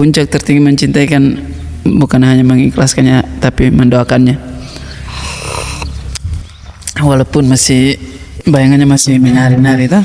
puncak tertinggi mencintai kan bukan hanya mengikhlaskannya tapi mendoakannya. Walaupun masih bayangannya masih menari-nari tuh.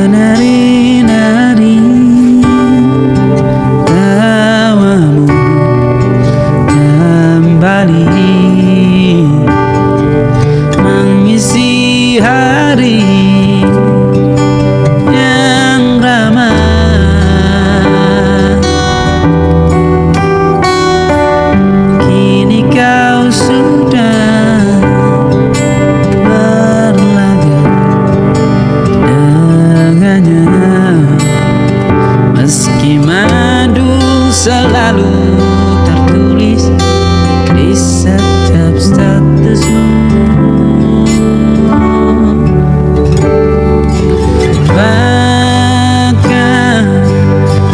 Menari-nari tawamu kembali mengisi hari yang ramai. Kini kau sudah berlaga dengannya, meski madu selalu tertulis di setiap statusmu. Bahkan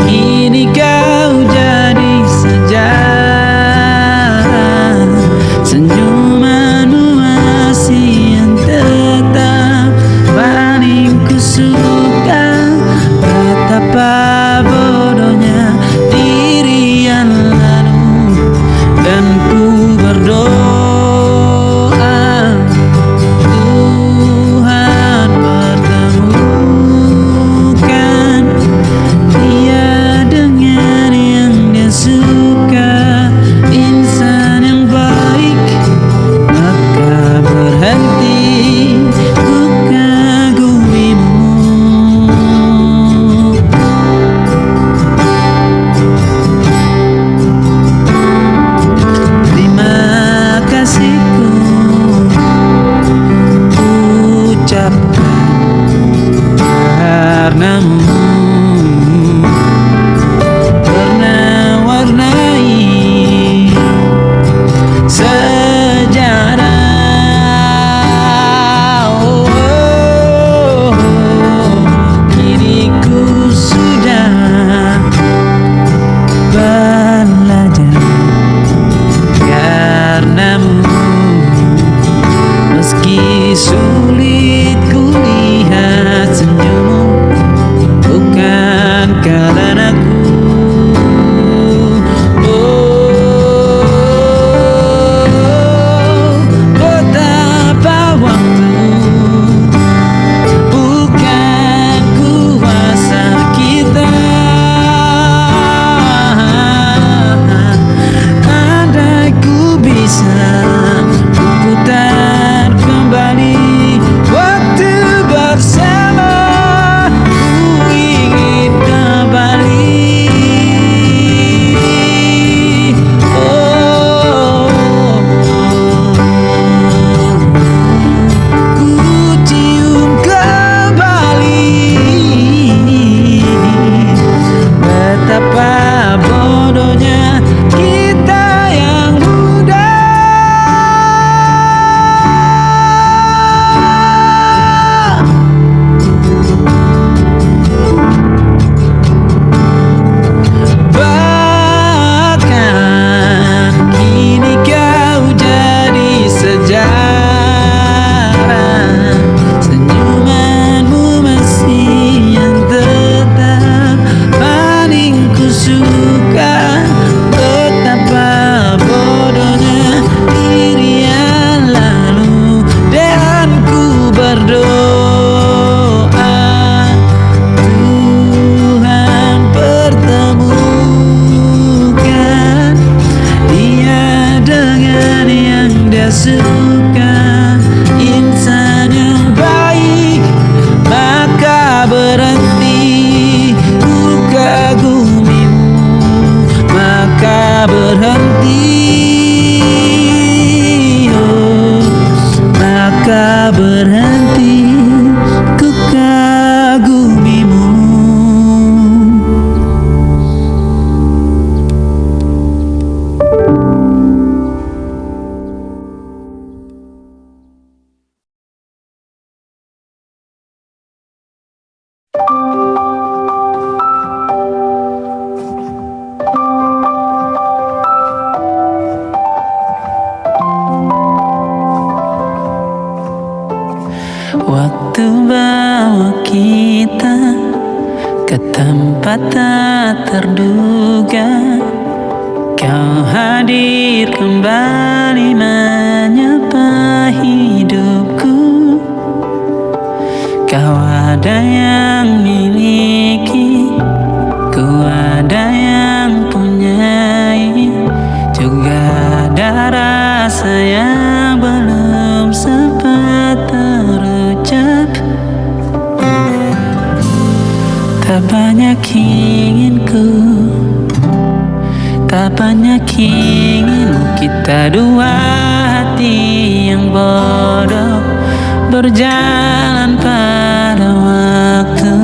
kini kau jadi sejarah, senyumanmu masih yang tetap paling kusuka. Betapa bodohnya diri yang lalu, dan ku berdoa Tuhan pertemukan dia dengan yang dia suka. Insan yang baik, maka berhenti ku kagumimu. Terima kasihku ucapkan karenamu pernah warnai sejarah. Oh, kini ku sudah belajar karenamu, meski sulit ku lihat senyummu, bukan karenaku. Oh, betapa waktu bukan kuasa kita. Andai ku bisa putar kembali waktu bersama, ku ingin kembali. Oh, ku cium kembali betapa bodohnya kita yang muda. Bahkan kini kau jadi sejarah, senyumanmu masih yang tetap paling kusuka. Betapa bodohnya diri yang lalu, dan ku berdoa Tuhan pertemukan dia dengan yang dia suka. Insan yang baik, maka berhenti ku kagumimu, maka berhenti. Oh, maka berhenti ku kagumimu. Waktu bawa kita ke tempat tak terduga, kau hadir kembali menyapa hidupku. Kau ada yang miliki, ku ada yang punyai, juga ada rasa yang belum sempat terucap. Tak banyak inginku, tak banyak inginmu, kita dua hati yang bodoh berjalan pada waktu.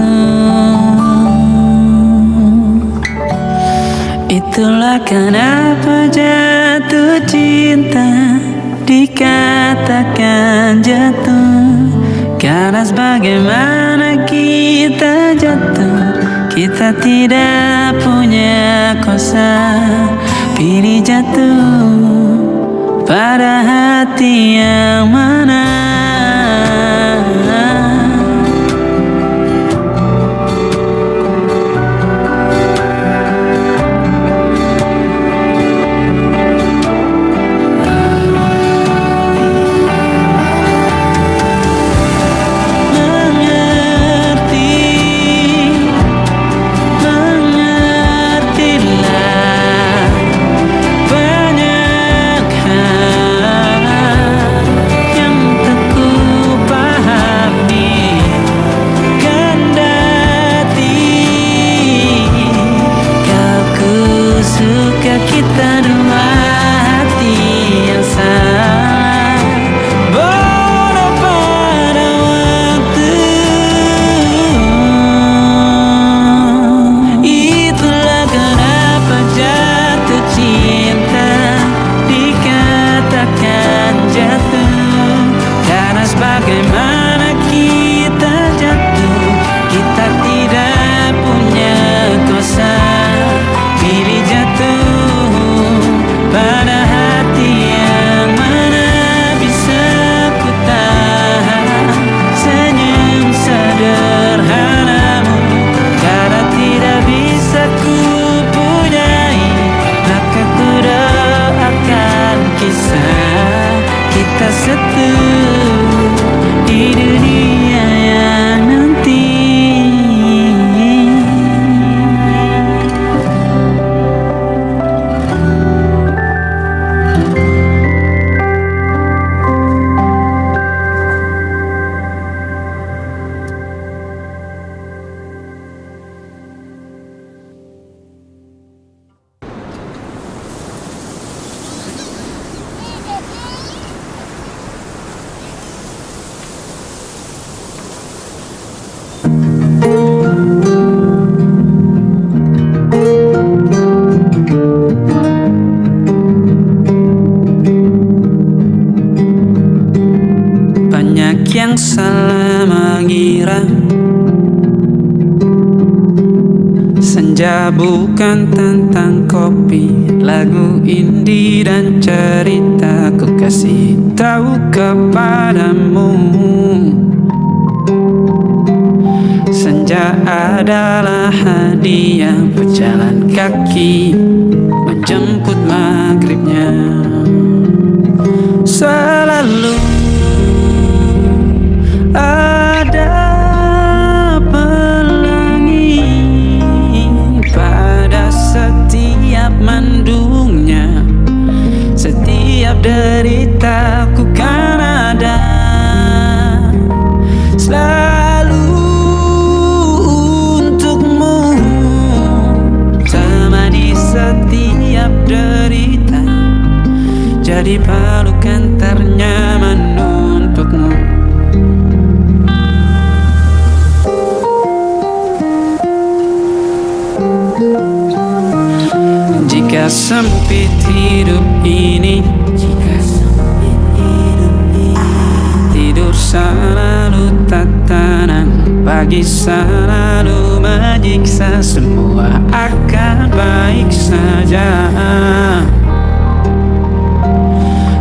Itulah kenapa jatuh cinta dikatakan jatuh, karena sebagaimana kita jatuh, kita tidak punya kuasa. Pilih jatuh pada hati yang mana. Yang salah mengira senja bukan tentang kopi, lagu indie dan cerita ku kasih tahu kepadamu. Senja adalah hadiah pejalan kaki menjemput maghribnya. Selalu ada pelangi pada setiap mendungnya, setiap deritaku kan ada selalu untukmu, temani setiap derita, jadi pelukan ternyaman untukmu. Jika sempit hidup ini, tidur selalu selalu tak tenang, pagi selalu menyiksa, semua akan baik saja.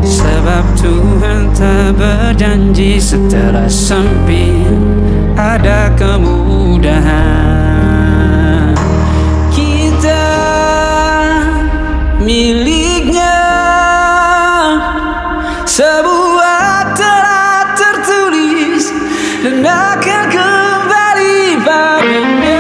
Sebab Tuhan tak berjanji setelah sempit ada kemudahan. Kita miliknya, sebuah telah tertulis dan akan kembali padanya.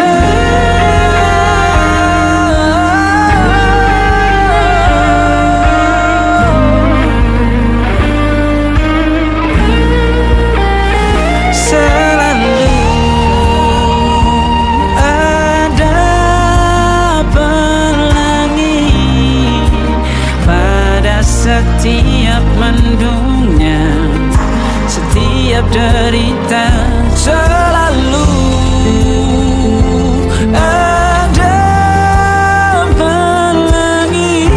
Setiap mendungnya, setiap derita, selalu ada pelangi.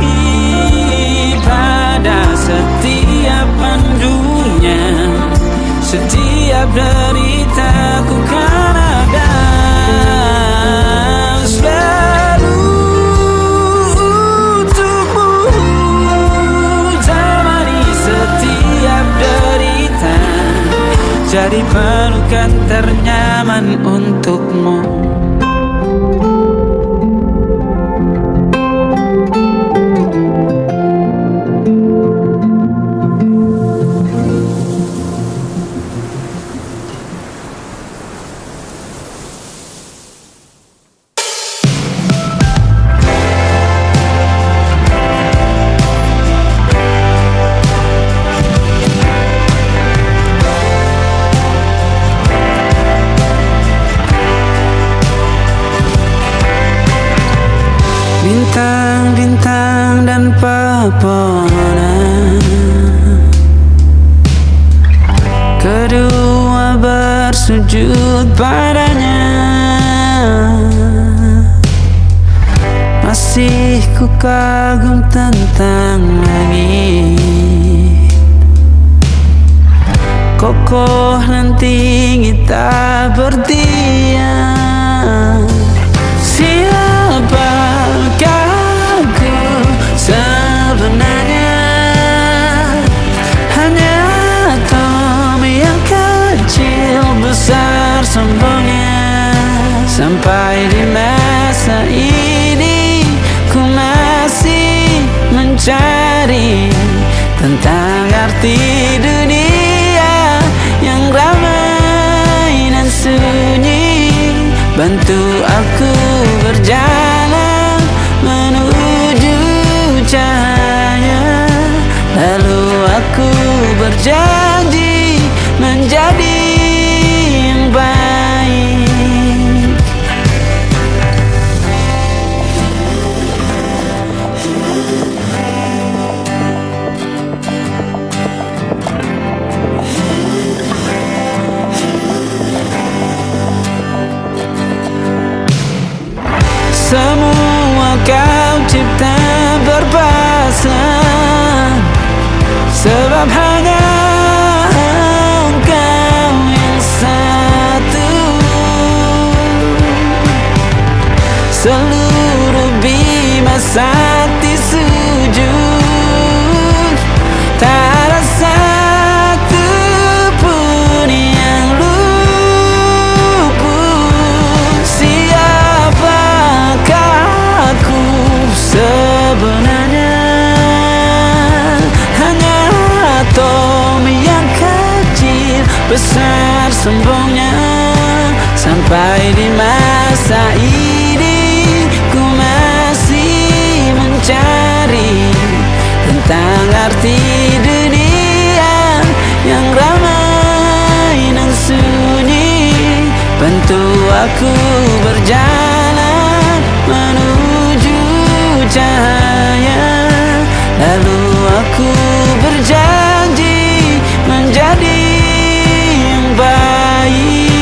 Pada setiap mendungnya, setiap derita, ku kan ada selalu untukmu. Jadi pelukan ternyaman untukmu. Bintang-bintang dan pepohonan, kedua bersujud padanya. Masih ku kagum tentang langit, kokoh dan tinggi tak berdiam. Siapakah aku sebenarnya? Hanya atom yang kecil besar sombongnya. Sampai di masa ini ku masih mencari tentang arti dunia yang ramai dan sunyi. Bantu aku berjalan menuju cahaya, lalu aku berjanji menjadi yang baik. Semua kau cipta berpasangan, sebab hanya engkau yang satu. Seluruh bima sakti sujud, tak ada satu pun yang luput. Siapakah aku sebenarnya? Hanya atom yang kecil besar sombongnya. Sampai di masa ini ku masih mencari tentang arti dunia yang ramai dan sunyi. Bantu aku berjalan menuju cahaya, lalu aku berjanji menjadi yang baik.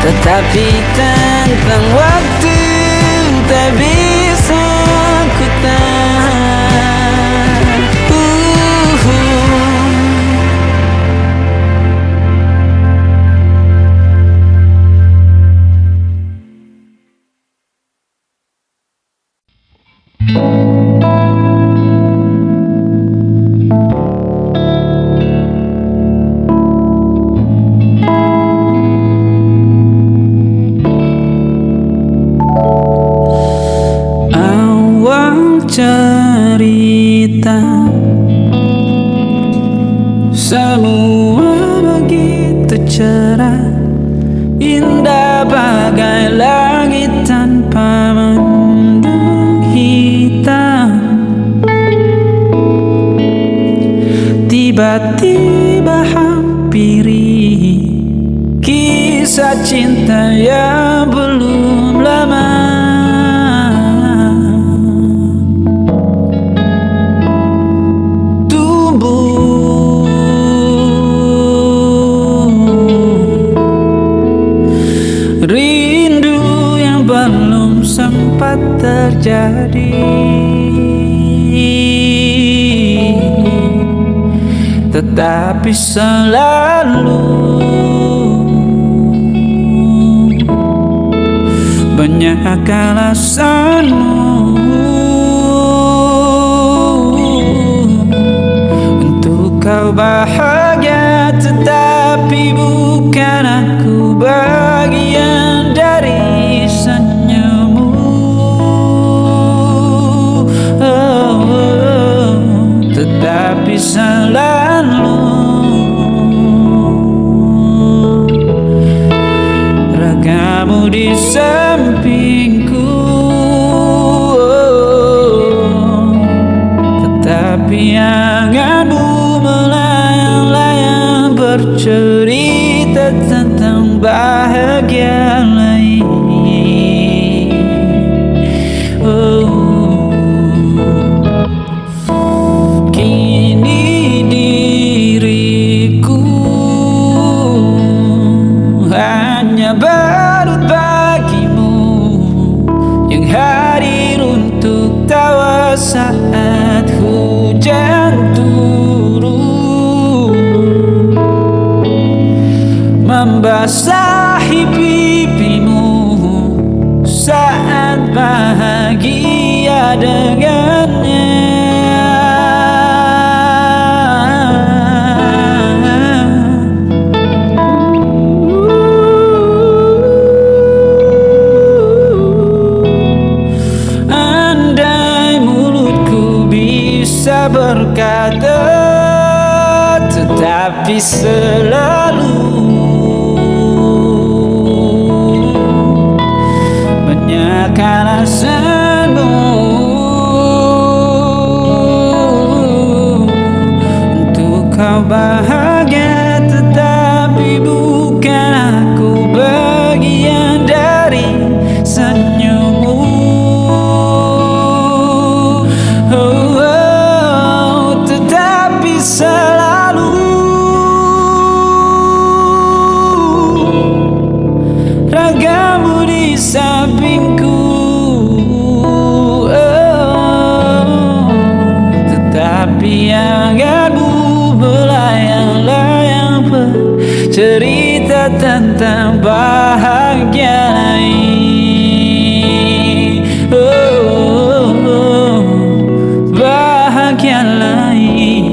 tetapi tentang waktu tak bisa ku tahan. Cerita semua begitu cerah, indah bagai langit tanpa mendung hitam. Tiba-tiba hampiri kisah cinta yang belum lama. Rindu yang belum sempat terjadi, tetapi selalu banyak alasanmu untuk kau bahagia, tetapi bukan aku bagian dari senyummu. Tetapi selalu ragamu di sampingku, tetapi anganmu melayang-layang bercerita tentang bahagia lain. Kini diriku hanya badut bagimu yang hadir untuk tawa saat hujan turun, membasahi pipimu saat bahagia dengannya. Andai mulutku bisa berkata, tetapi selalu banyak alasanmu untuk kau bahagia, tetapi bukan aku bagian dari senyummu. Tetapi selalu ragamu di sampingku, tetapi anganmu melayang-layang bercerita tentang bahagia lain. Bahagia lain.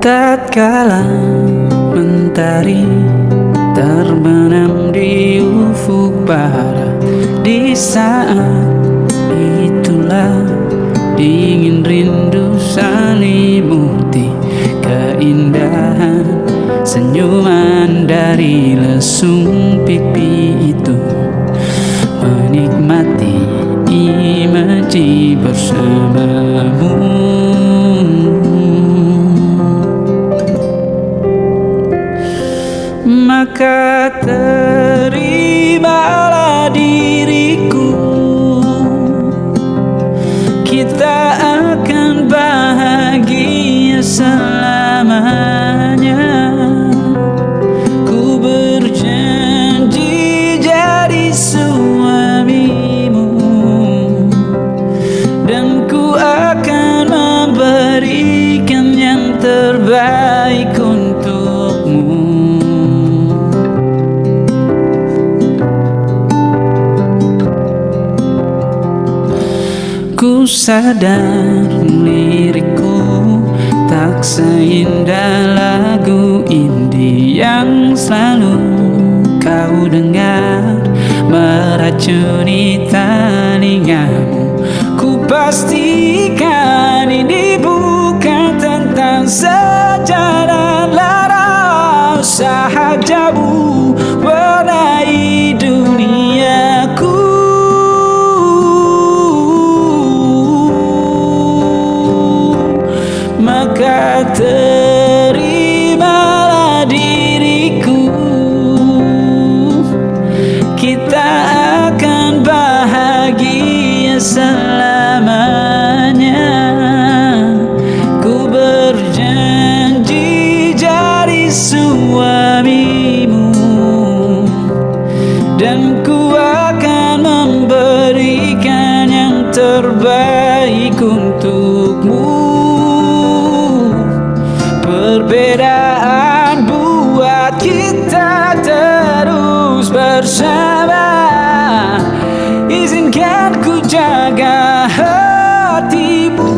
Tatkala mentari terbenam di ufuk barat, di saat itulah dingin rindu selimuti keindahan senyuman dari lesung pipi itu, menikmati imaji bersamamu. Maka terimalah diriku, kita akan bahagia selamanya. Ku berjanji jadi suamimu, dan ku akan memberikan yang terbaik untukmu. Ku sadar lirikku tak seindah lagu indie yang selalu kau dengar meracuni telingamu. Ku pastikan ini bukan tentang sejarah lara, sahajamu warnai duniaku. Maka terimalah diriku, kita akan bahagia selamanya. Ku berjanji jadi suamimu, dan ku akan memberikan yang terbaik untukmu. Perbedaan buat kita terus bersama. Izinkan ku jaga hatimu.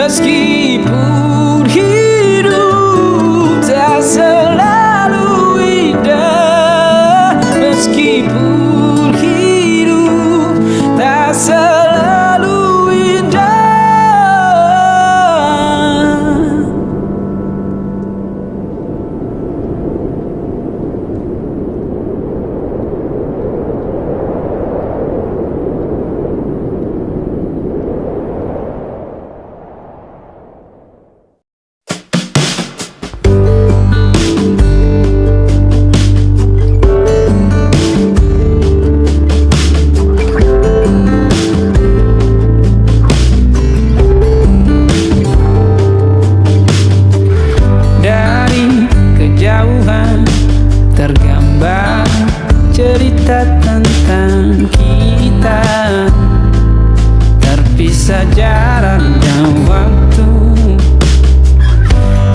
Meskipun hidup tak selalu indah, meskipun hidup tak selalu indah. Tergambar cerita tentang kita, terpisah jarak dan waktu.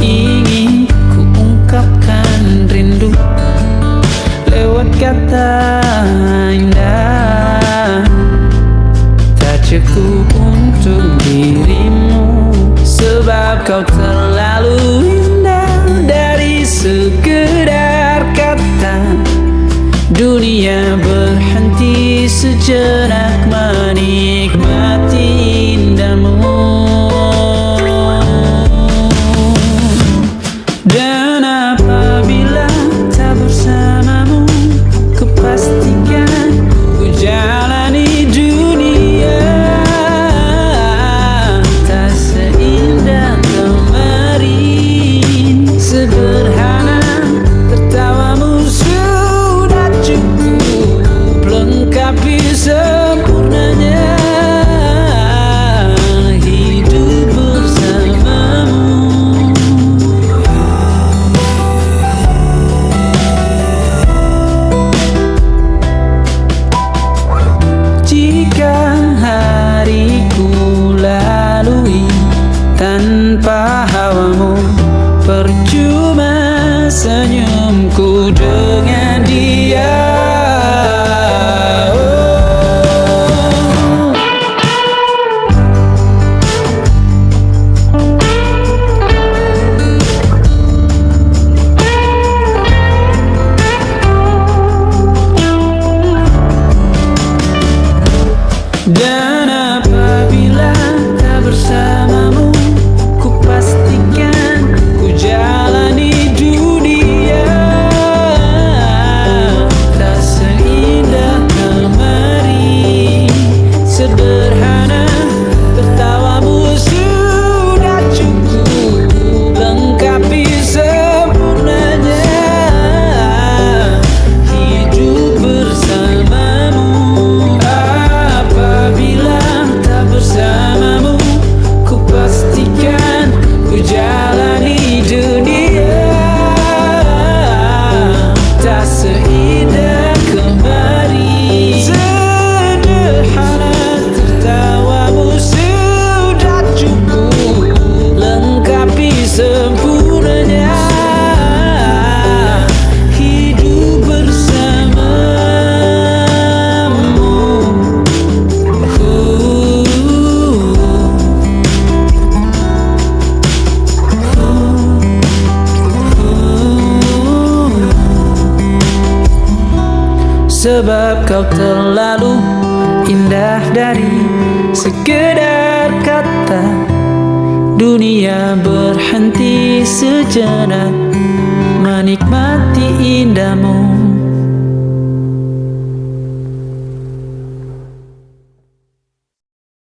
Ingin ku ungkapkan rindu lewat kata indah, tak cukup untuk dirimu, sebab kau terlalu indah. Dari sekedar kata, dunia berhenti sejenak menikmati indahmu. Dan apabila tak bersamamu, kupastikan ku jalani dunia tak seindah kemarin. Sederhana tertawamu sudah cukup lengkapi sempurnanya. Cuma senyumku dengan dia. Dan apabila tak bersamamu, ku pastikan ku jalani dunia tak seindah kemarin. Sederhana, tertawamu sudah cukup lengkapi sempurnanya hidup bersamamu. Apabila tak bersamamu, ku pastikan ku jalani dunia tak seindah kemarin. Sederhana, tertawamu sudah cukup lengkapi sempurnanya hidup bersamamu. Sebab kau terlalu indah dari sekedar kata. Dunia berhenti sejenak menikmati indahmu.